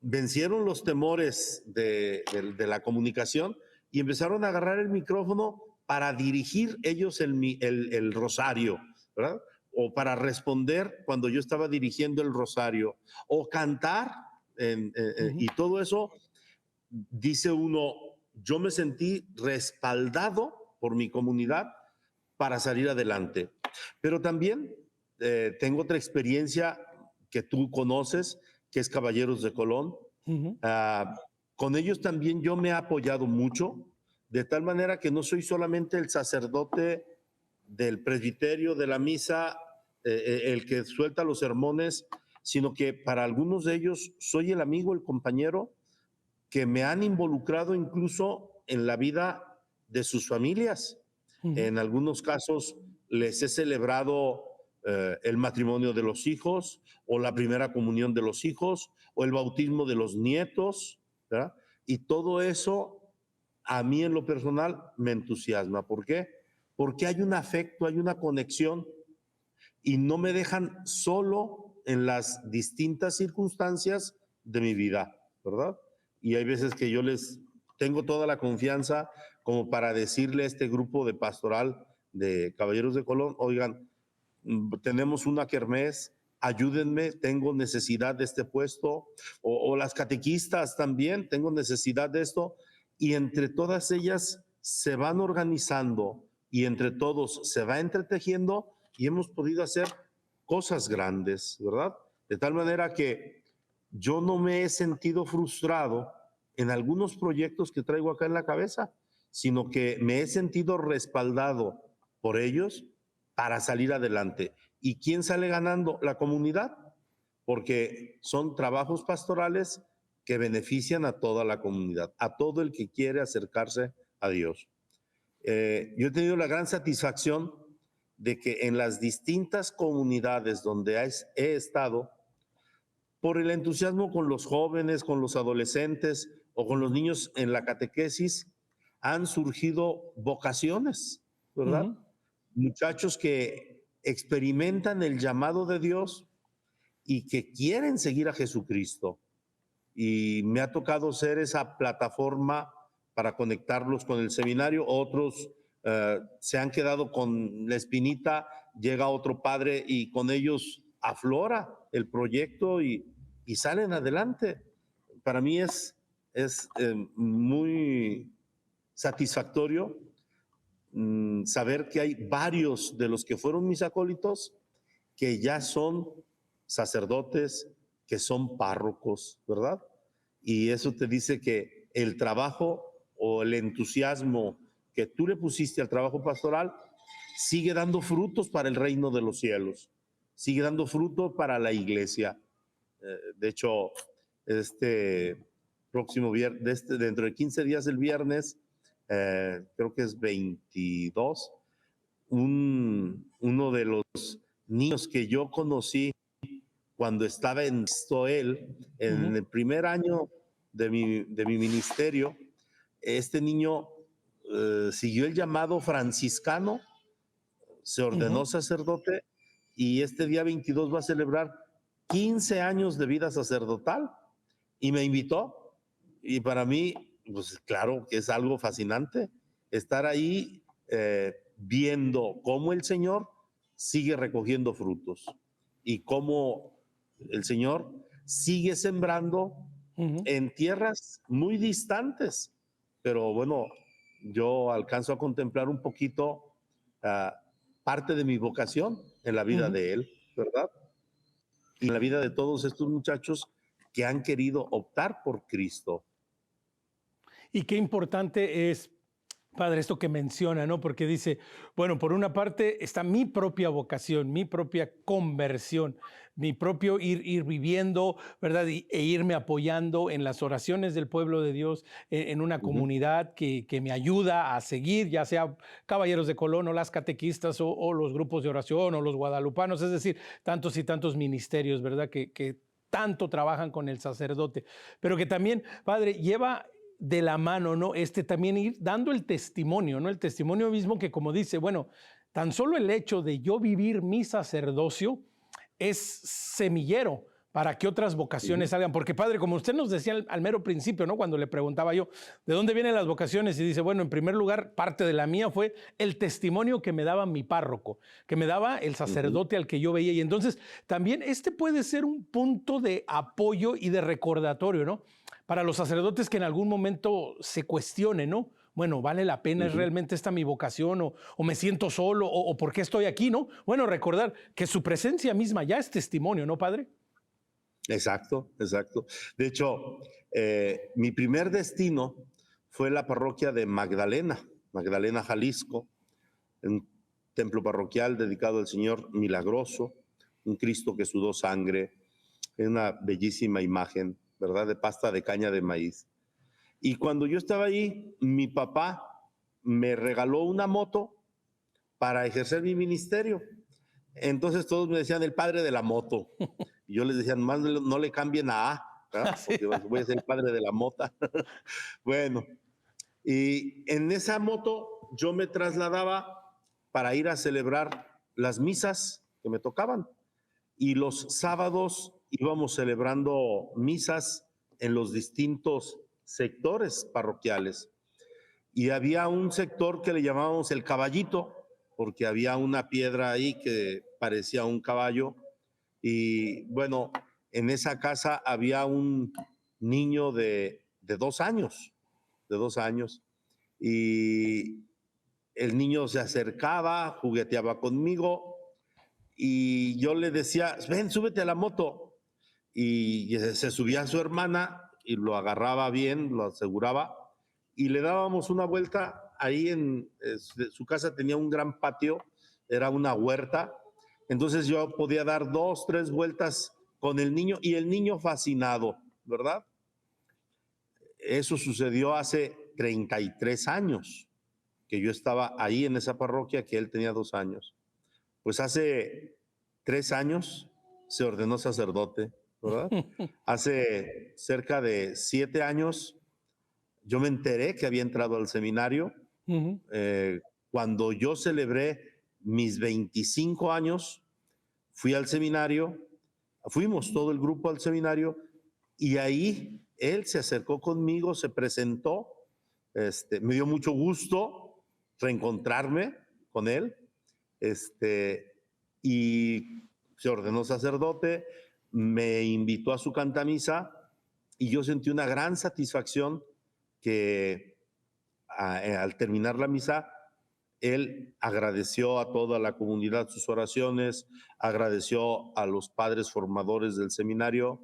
vencieron los temores de la comunicación y empezaron a agarrar el micrófono para dirigir ellos el rosario, ¿verdad? O para responder cuando yo estaba dirigiendo el rosario, o cantar, y todo eso, dice uno, yo me sentí respaldado por mi comunidad para salir adelante. Pero también tengo otra experiencia que tú conoces, que es Caballeros de Colón. Con ellos también yo me he apoyado mucho, de tal manera que no soy solamente el sacerdote del presbiterio, de la misa, el que suelta los sermones, sino que para algunos de ellos soy el amigo, el compañero, que me han involucrado incluso en la vida de sus familias. En algunos casos les he celebrado el matrimonio de los hijos, o la primera comunión de los hijos, o el bautismo de los nietos, ¿verdad? Y todo eso a mí en lo personal me entusiasma. ¿Por qué? Porque hay un afecto, hay una conexión y no me dejan solo en las distintas circunstancias de mi vida, ¿verdad? Y hay veces que yo les tengo toda la confianza como para decirle a este grupo de pastoral de Caballeros de Colón, oigan, tenemos una kermés, ayúdenme, tengo necesidad de este puesto, o las catequistas también, tengo necesidad de esto, y entre todas ellas se van organizando y entre todos se va entretejiendo y hemos podido hacer cosas grandes, ¿verdad? De tal manera que yo no me he sentido frustrado en algunos proyectos que traigo acá en la cabeza, sino que me he sentido respaldado por ellos para salir adelante. ¿Y quién sale ganando? La comunidad, porque son trabajos pastorales que benefician a toda la comunidad, a todo el que quiere acercarse a Dios. Yo he tenido la gran satisfacción de que en las distintas comunidades donde he estado, por el entusiasmo con los jóvenes, con los adolescentes o con los niños en la catequesis, han surgido vocaciones, ¿verdad? Muchachos que experimentan el llamado de Dios y que quieren seguir a Jesucristo. Y me ha tocado ser esa plataforma para conectarlos con el seminario. Otros se han quedado con la espinita, llega otro padre y con ellos aflora el proyecto y salen adelante. Para mí es muy satisfactorio saber que hay varios de los que fueron mis acólitos que ya son sacerdotes, que son párrocos, ¿verdad? Y eso te dice que el trabajo o el entusiasmo que tú le pusiste al trabajo pastoral sigue dando frutos para el reino de los cielos, sigue dando frutos para la iglesia. De hecho, este próximo viernes, dentro de 15 días, el viernes, creo que es 22, uno de los niños que yo conocí cuando estaba en Stoel, en el primer año de mi ministerio, este niño siguió el llamado franciscano, se ordenó sacerdote y este día 22 va a celebrar 15 años de vida sacerdotal y me invitó. Y para mí, pues claro que es algo fascinante estar ahí viendo cómo el Señor sigue recogiendo frutos y cómo el Señor sigue sembrando en tierras muy distantes. Pero bueno, yo alcanzo a contemplar un poquito parte de mi vocación en la vida de Él, ¿verdad? Y en la vida de todos estos muchachos que han querido optar por Cristo. Y qué importante es Padre, esto que menciona, ¿no? Porque dice, bueno, por una parte está mi propia vocación, mi propia conversión, mi propio ir viviendo, ¿verdad? E irme apoyando en las oraciones del pueblo de Dios, en una Ujú. comunidad que me ayuda a seguir, ya sea Caballeros de Colón o las catequistas o los grupos de oración o los guadalupanos, es decir, tantos y tantos ministerios, ¿verdad? Que tanto trabajan con el sacerdote, pero que también, Padre, lleva de la mano, ¿no? También ir dando el testimonio, ¿no? El testimonio mismo que, como dice, bueno, tan solo el hecho de yo vivir mi sacerdocio es semillero para que otras Ujú. vocaciones salgan. Porque, Padre, como usted nos decía al mero principio, ¿no? Cuando le preguntaba yo, ¿de dónde vienen las vocaciones? Y dice, bueno, en primer lugar, parte de la mía fue el testimonio que me daba mi párroco, que me daba el Ujú. sacerdote al que yo veía. Y entonces, también puede ser un punto de apoyo y de recordatorio, ¿no? Para los sacerdotes que en algún momento se cuestionen, ¿no? Bueno, ¿vale la pena? ¿Es Ujú. realmente esta mi vocación? ¿O me siento solo? ¿O por qué estoy aquí? ¿No? Bueno, recordar que su presencia misma ya es testimonio, ¿no, Padre? Exacto, exacto. De hecho, mi primer destino fue la parroquia de Magdalena, Magdalena, Jalisco, un templo parroquial dedicado al Señor Milagroso, un Cristo que sudó sangre, una bellísima imagen, ¿verdad? De pasta de caña de maíz. Y cuando yo estaba ahí, mi papá me regaló una moto para ejercer mi ministerio. Entonces todos me decían el padre de la moto. Y yo les decía, más no le cambien a, ¿verdad? Así. Porque voy a ser el padre de la mota. Bueno, y en esa moto yo me trasladaba para ir a celebrar las misas que me tocaban. Y los sábados íbamos celebrando misas en los distintos sectores parroquiales. Y había un sector que le llamábamos el caballito, porque había una piedra ahí que parecía un caballo. Y bueno, en esa casa había un niño de 2 años, de 2 años. Y el niño se acercaba, jugueteaba conmigo y yo le decía, ven, súbete a la moto. Y se subía a su hermana y lo agarraba bien, lo aseguraba y le dábamos una vuelta ahí su casa tenía un gran patio, era una huerta, entonces yo podía dar 2, 3 vueltas con el niño y el niño fascinado, ¿verdad? Eso sucedió hace 33 años que yo estaba ahí en esa parroquia, que él tenía 2 años. Pues hace 3 años se ordenó sacerdote, ¿verdad? Hace cerca de 7 años yo me enteré que había entrado al seminario. Ujú. Cuando yo celebré mis 25 años, fui al seminario, fuimos todo el grupo al seminario y ahí él se acercó conmigo, se presentó, me dio mucho gusto reencontrarme con él, y se ordenó sacerdote, me invitó a su cantamisa y yo sentí una gran satisfacción que al terminar la misa, él agradeció a toda la comunidad sus oraciones, agradeció a los padres formadores del seminario,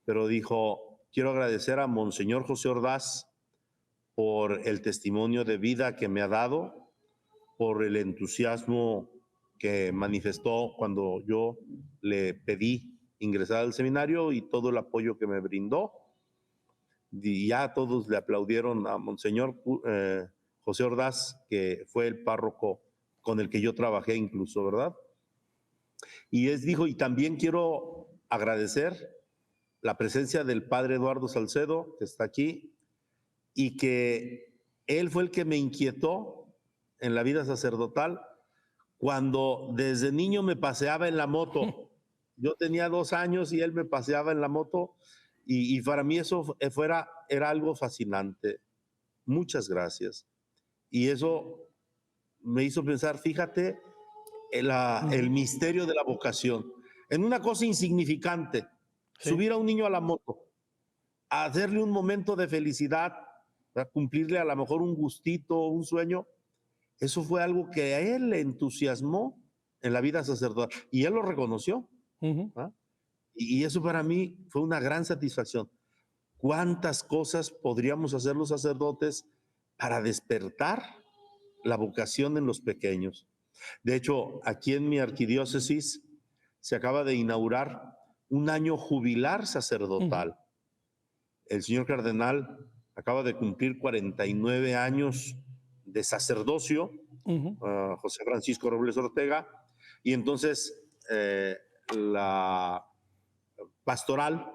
pero dijo, quiero agradecer a Monseñor José Ordaz por el testimonio de vida que me ha dado, por el entusiasmo que manifestó cuando yo le pedí ingresar al seminario y todo el apoyo que me brindó. Y ya todos le aplaudieron a Monseñor José Ordaz, que fue el párroco con el que yo trabajé incluso, ¿verdad? Y dijo, y también quiero agradecer la presencia del padre Eduardo Salcedo, que está aquí, y que él fue el que me inquietó en la vida sacerdotal cuando desde niño me paseaba en la moto. Yo tenía 2 años y él me paseaba en la moto y para mí eso era algo fascinante. Muchas gracias. Y eso me hizo pensar, fíjate, el misterio de la vocación. En una cosa insignificante, Sí. subir a un niño a la moto, hacerle un momento de felicidad, cumplirle a lo mejor un gustito, un sueño, eso fue algo que a él le entusiasmó en la vida sacerdotal y él lo reconoció. Ujú. ¿Ah? Y eso para mí fue una gran satisfacción. ¿Cuántas cosas podríamos hacer los sacerdotes para despertar la vocación en los pequeños. De hecho, aquí en mi arquidiócesis se acaba de inaugurar un año jubilar sacerdotal. El señor cardenal acaba de cumplir 49 años de sacerdocio, José Francisco Robles Ortega, y entonces la pastoral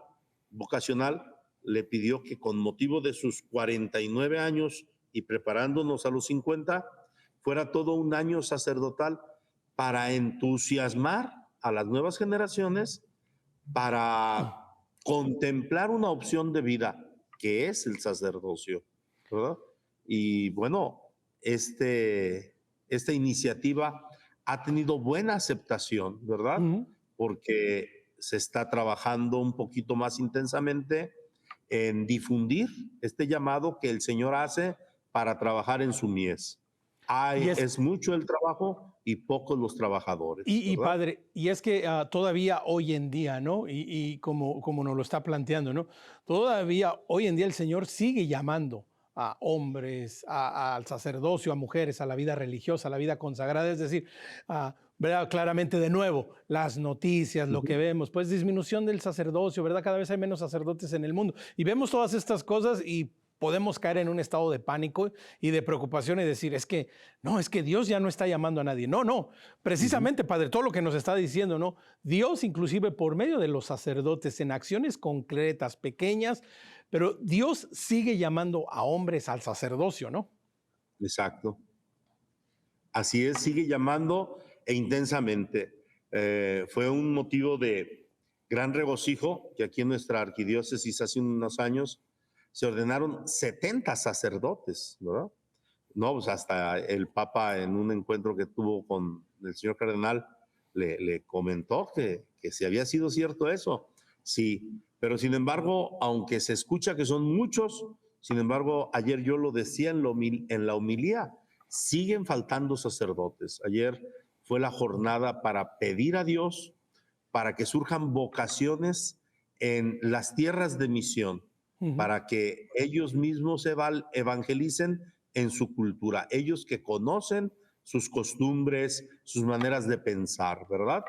vocacional le pidió que con motivo de sus 49 años y preparándonos a los 50, fuera todo un año sacerdotal para entusiasmar a las nuevas generaciones, para contemplar una opción de vida que es el sacerdocio, ¿verdad? Y bueno, esta iniciativa ha tenido buena aceptación, ¿verdad? Porque se está trabajando un poquito más intensamente en difundir este llamado que el Señor hace para trabajar en su mies. Es mucho el trabajo y pocos los trabajadores. Y padre, y es que todavía hoy en día, ¿no? Y como nos lo está planteando, ¿no? Todavía hoy en día el Señor sigue llamando a hombres, al sacerdocio, a mujeres, a la vida religiosa, a la vida consagrada, es decir, ¿verdad? Claramente de nuevo, las noticias, lo que vemos, pues disminución del sacerdocio, ¿verdad? Cada vez hay menos sacerdotes en el mundo. Y vemos todas estas cosas y podemos caer en un estado de pánico y de preocupación y decir, es que Dios ya no está llamando a nadie. No, precisamente, Padre, todo lo que nos está diciendo, ¿no? Dios, inclusive por medio de los sacerdotes, en acciones concretas, pequeñas, pero Dios sigue llamando a hombres al sacerdocio, ¿no? Exacto. Así es, sigue llamando e intensamente. Fue un motivo de gran regocijo que aquí en nuestra arquidiócesis hace unos años se ordenaron 70 sacerdotes, ¿verdad? No, pues hasta el Papa en un encuentro que tuvo con el señor cardenal le comentó que si había sido cierto eso. Sí, pero sin embargo, aunque se escucha que son muchos, sin embargo, ayer yo lo decía en la homilía, siguen faltando sacerdotes. Ayer fue la jornada para pedir a Dios para que surjan vocaciones en las tierras de misión, para que ellos mismos evangelicen en su cultura, ellos que conocen sus costumbres, sus maneras de pensar, ¿verdad?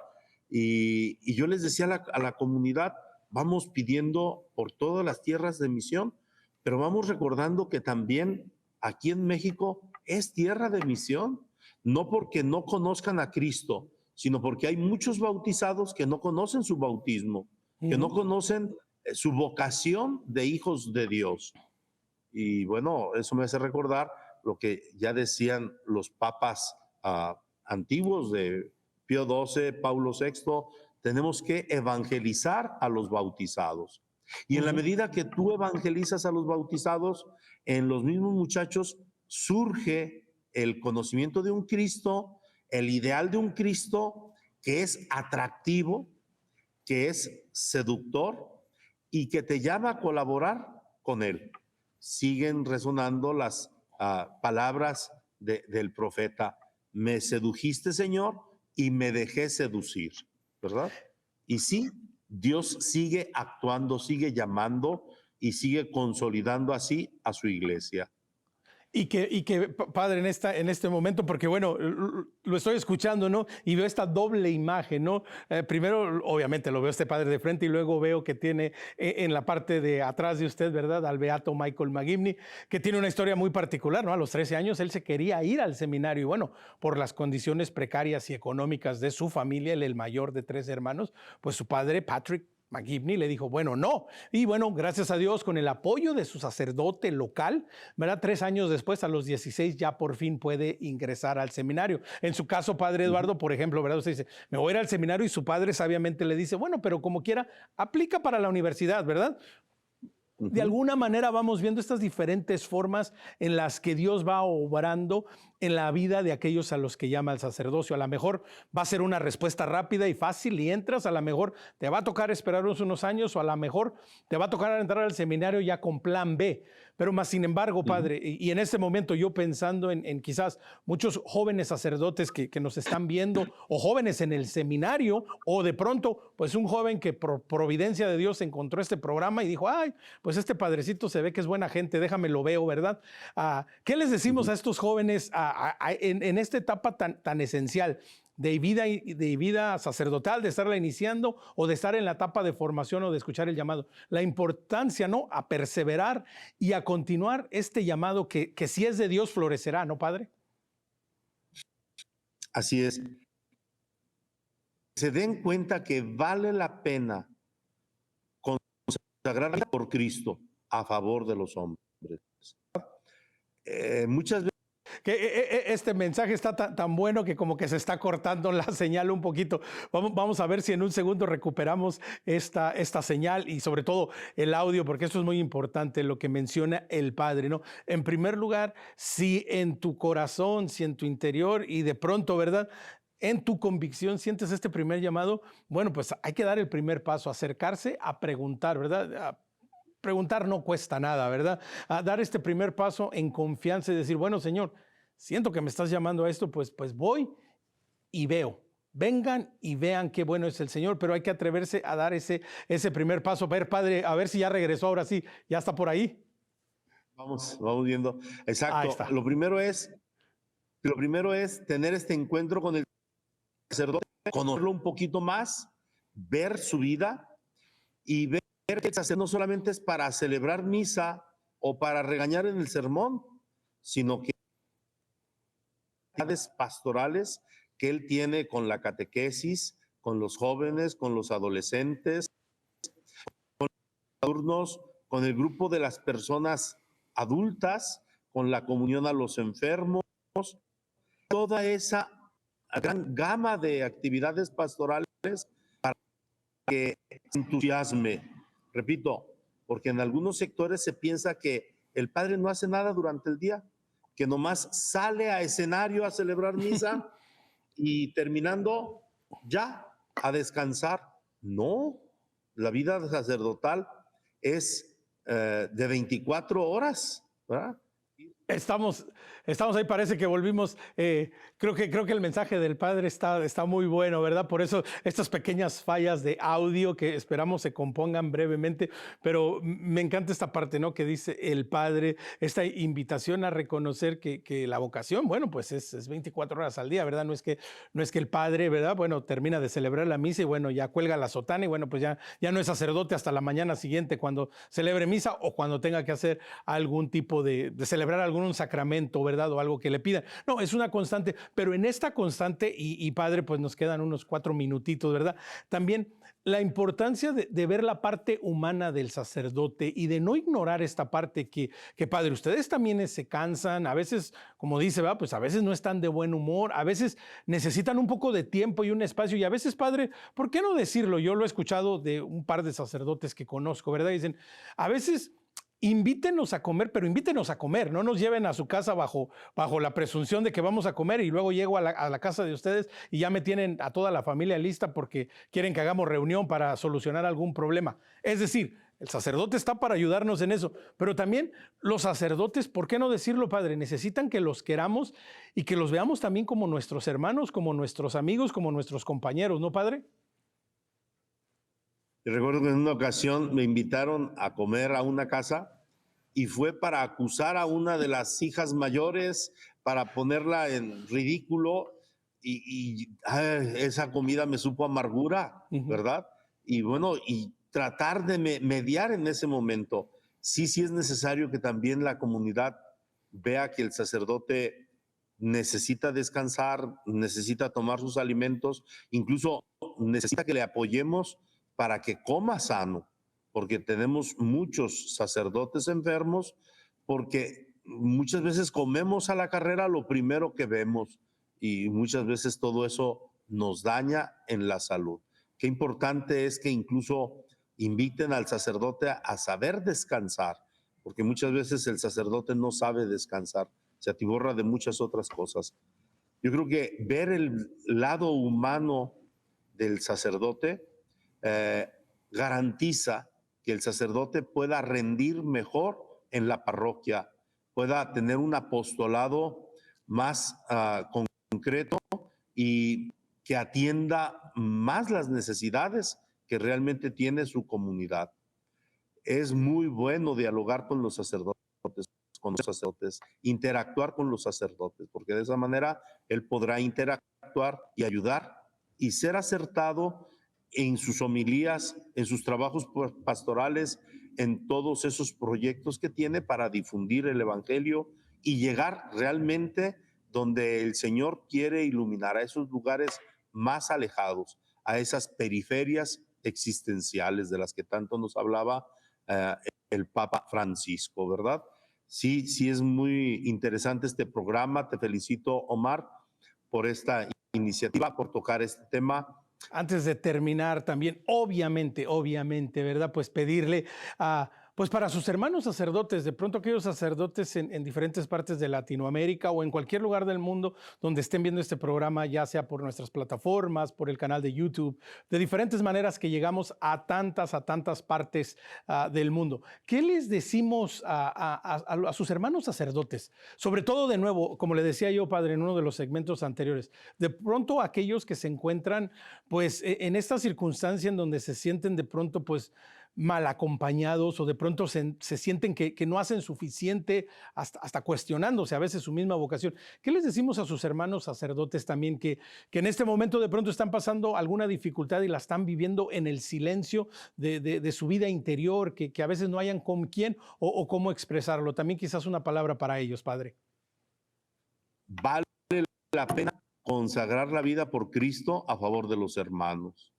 Y yo les decía a la comunidad, vamos pidiendo por todas las tierras de misión, pero vamos recordando que también aquí en México es tierra de misión, no porque no conozcan a Cristo, sino porque hay muchos bautizados que no conocen su bautismo, que no conocen su vocación de hijos de Dios. Y bueno, eso me hace recordar lo que ya decían los papas antiguos de Pío XII, Paulo VI, tenemos que evangelizar a los bautizados. Y en la medida que tú evangelizas a los bautizados, en los mismos muchachos surge el conocimiento de un Cristo, el ideal de un Cristo que es atractivo, que es seductor y que te llama a colaborar con él. Siguen resonando las palabras del profeta, me sedujiste, Señor, y me dejé seducir, ¿verdad? Y sí, Dios sigue actuando, sigue llamando y sigue consolidando así a su iglesia. Y que, padre, en este momento, porque bueno, lo estoy escuchando, ¿no? Y veo esta doble imagen, ¿no? Primero, obviamente, lo veo este padre de frente y luego veo que tiene en la parte de atrás de usted, ¿verdad? Al beato Michael McGivney, que tiene una historia muy particular, ¿no? A los 13 años él se quería ir al seminario y bueno, por las condiciones precarias y económicas de su familia, él el mayor de 3 hermanos, pues su padre, Patrick McGivney, le dijo, bueno, no. Y bueno, gracias a Dios, con el apoyo de su sacerdote local, ¿verdad? 3 años después, a los 16, ya por fin puede ingresar al seminario. En su caso, padre Eduardo, por ejemplo, ¿verdad? Usted dice, me voy a ir al seminario y su padre sabiamente le dice, bueno, pero como quiera, aplica para la universidad, ¿verdad? De alguna manera vamos viendo estas diferentes formas en las que Dios va obrando en la vida de aquellos a los que llama el sacerdocio. A lo mejor va a ser una respuesta rápida y fácil y entras, a lo mejor te va a tocar esperar unos años o a lo mejor te va a tocar entrar al seminario ya con plan B. Pero más sin embargo, padre, y en este momento yo pensando en quizás muchos jóvenes sacerdotes que nos están viendo o jóvenes en el seminario o de pronto pues un joven que por providencia de Dios encontró este programa y dijo, ay, pues este padrecito se ve que es buena gente, déjame lo veo, ¿verdad? ¿Qué les decimos a estos jóvenes en esta etapa tan esencial de vida sacerdotal, de estarla iniciando o de estar en la etapa de formación o de escuchar el llamado. La importancia, ¿no?, a perseverar y a continuar este llamado que si es de Dios florecerá, ¿no, padre? Así es. Se den cuenta que vale la pena consagrarse por Cristo a favor de los hombres. Muchas veces que este mensaje está tan bueno que como que se está cortando la señal un poquito. Vamos a ver si en un segundo recuperamos esta señal y sobre todo el audio, porque esto es muy importante lo que menciona el padre, ¿no? En primer lugar, si en tu corazón, si en tu interior y de pronto, ¿verdad?, en tu convicción sientes este primer llamado, bueno, pues hay que dar el primer paso, acercarse a preguntar, ¿verdad? Preguntar no cuesta nada, ¿verdad? A dar este primer paso en confianza y decir, bueno, Señor, siento que me estás llamando a esto, pues voy y veo. Vengan y vean qué bueno es el Señor, pero hay que atreverse a dar ese primer paso. A ver, padre, a ver si ya regresó, ahora sí, ya está por ahí. Vamos viendo. Exacto. Ahí está. Lo primero es tener este encuentro con el sacerdote, conocerlo un poquito más, ver su vida y ver que el sacerdote no solamente es para celebrar misa o para regañar en el sermón, sino que actividades pastorales que él tiene con la catequesis, con los jóvenes, con los adolescentes, con los turnos, con el grupo de las personas adultas, con la comunión a los enfermos, toda esa gran gama de actividades pastorales para que se entusiasme. Repito, porque en algunos sectores se piensa que el padre no hace nada durante el día, que nomás sale a escenario a celebrar misa y terminando ya a descansar. No, la vida sacerdotal es de 24 horas, ¿verdad? Estamos ahí, parece que volvimos. Creo que el mensaje del padre está muy bueno, ¿verdad? Por eso estas pequeñas fallas de audio que esperamos se compongan brevemente, pero me encanta esta parte, ¿no?, que dice el padre, esta invitación a reconocer que la vocación, bueno, pues es 24 horas al día, ¿verdad? No es que el padre, ¿verdad?, bueno, termina de celebrar la misa y bueno, ya cuelga la sotana y bueno, pues ya no es sacerdote hasta la mañana siguiente cuando celebre misa o cuando tenga que hacer algún tipo de celebrar algún sacramento, ¿verdad?, o algo que le pidan. No, es una constante, pero en esta constante, y padre, pues nos quedan unos 4 minutitos, ¿verdad? También la importancia de ver la parte humana del sacerdote y de no ignorar esta parte que padre, ustedes también se cansan, a veces, como dice, ¿verdad?, pues a veces no están de buen humor, a veces necesitan un poco de tiempo y un espacio, y a veces, padre, ¿por qué no decirlo? Yo lo he escuchado de un par de sacerdotes que conozco, ¿verdad? Dicen, a veces invítenos a comer, pero invítenos a comer, no nos lleven a su casa bajo la presunción de que vamos a comer y luego llego a la casa de ustedes y ya me tienen a toda la familia lista porque quieren que hagamos reunión para solucionar algún problema. Es decir, el sacerdote está para ayudarnos en eso, pero también los sacerdotes, ¿por qué no decirlo, padre? Necesitan que los queramos y que los veamos también como nuestros hermanos, como nuestros amigos, como nuestros compañeros, ¿no, padre? Y recuerdo que en una ocasión me invitaron a comer a una casa y fue para acusar a una de las hijas mayores, para ponerla en ridículo esa comida me supo amargura, ¿verdad? Y bueno, y tratar de mediar en ese momento. Sí es necesario que también la comunidad vea que el sacerdote necesita descansar, necesita tomar sus alimentos, incluso necesita que le apoyemos para que coma sano, porque tenemos muchos sacerdotes enfermos, porque muchas veces comemos a la carrera lo primero que vemos y muchas veces todo eso nos daña en la salud. Qué importante es que incluso inviten al sacerdote a saber descansar, porque muchas veces el sacerdote no sabe descansar, se atiborra de muchas otras cosas. Yo creo que ver el lado humano del sacerdote garantiza que el sacerdote pueda rendir mejor en la parroquia, pueda tener un apostolado más concreto y que atienda más las necesidades que realmente tiene su comunidad. Es muy bueno dialogar con los sacerdotes, con los sacerdotes, interactuar con los sacerdotes, porque de esa manera él podrá interactuar y ayudar y ser acertado en sus homilías, en sus trabajos pastorales, en todos esos proyectos que tiene para difundir el evangelio y llegar realmente donde el Señor quiere iluminar, a esos lugares más alejados, a esas periferias existenciales de las que tanto nos hablaba el Papa Francisco, ¿verdad? Sí, sí es muy interesante este programa. Te felicito, Omar, por esta iniciativa, por tocar este tema. Antes de terminar también, obviamente, ¿verdad? Pues pedirle a, pues para sus hermanos sacerdotes, de pronto aquellos sacerdotes en diferentes partes de Latinoamérica o en cualquier lugar del mundo donde estén viendo este programa, ya sea por nuestras plataformas, por el canal de YouTube, de diferentes maneras que llegamos a tantas partes del mundo. ¿Qué les decimos a sus hermanos sacerdotes? Sobre todo, de nuevo, como le decía yo, padre, en uno de los segmentos anteriores, de pronto aquellos que se encuentran pues en esta circunstancia en donde se sienten de pronto pues mal acompañados o de pronto se sienten que no hacen suficiente, hasta cuestionándose a veces su misma vocación. ¿Qué les decimos a sus hermanos sacerdotes también que en este momento de pronto están pasando alguna dificultad y la están viviendo en el silencio de su vida interior, que a veces no hayan con quién o cómo expresarlo? También quizás una palabra para ellos, padre. Vale la pena consagrar la vida por Cristo a favor de los hermanos.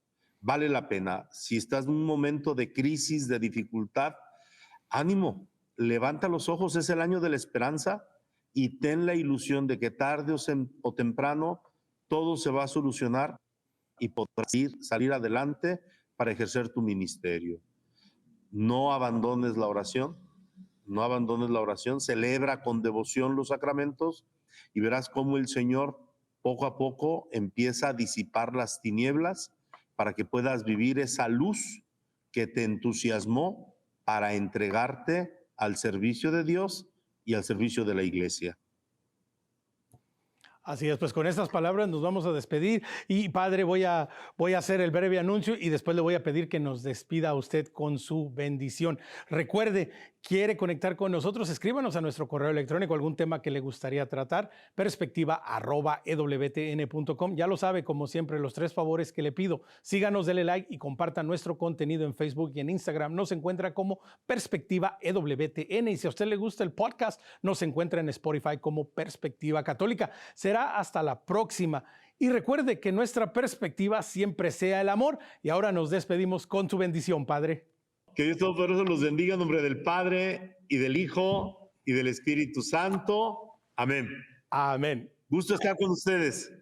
Vale la pena. Si estás en un momento de crisis, de dificultad, ánimo, levanta los ojos, es el año de la esperanza y ten la ilusión de que tarde o temprano todo se va a solucionar y podrás salir adelante para ejercer tu ministerio. No abandones la oración, no abandones la oración, celebra con devoción los sacramentos y verás cómo el Señor poco a poco empieza a disipar las tinieblas para que puedas vivir esa luz que te entusiasmó para entregarte al servicio de Dios y al servicio de la iglesia. Así es, pues con estas palabras nos vamos a despedir y padre, voy a hacer el breve anuncio y después le voy a pedir que nos despida a usted con su bendición. Recuerde, quiere conectar con nosotros, escríbanos a nuestro correo electrónico algún tema que le gustaría tratar, perspectiva@ewtn.com. Ya lo sabe, como siempre, los 3 favores que le pido: síganos, dele like y compartan nuestro contenido en Facebook y en Instagram. Nos encuentra como Perspectiva EWTN y si a usted le gusta el podcast, nos encuentra en Spotify como Perspectiva Católica. Será hasta la próxima. Y recuerde que nuestra perspectiva siempre sea el amor. Y ahora nos despedimos con su bendición, padre. Que Dios Todopoderoso los bendiga en nombre del Padre y del Hijo y del Espíritu Santo. Amén. Amén. Gusto estar con ustedes.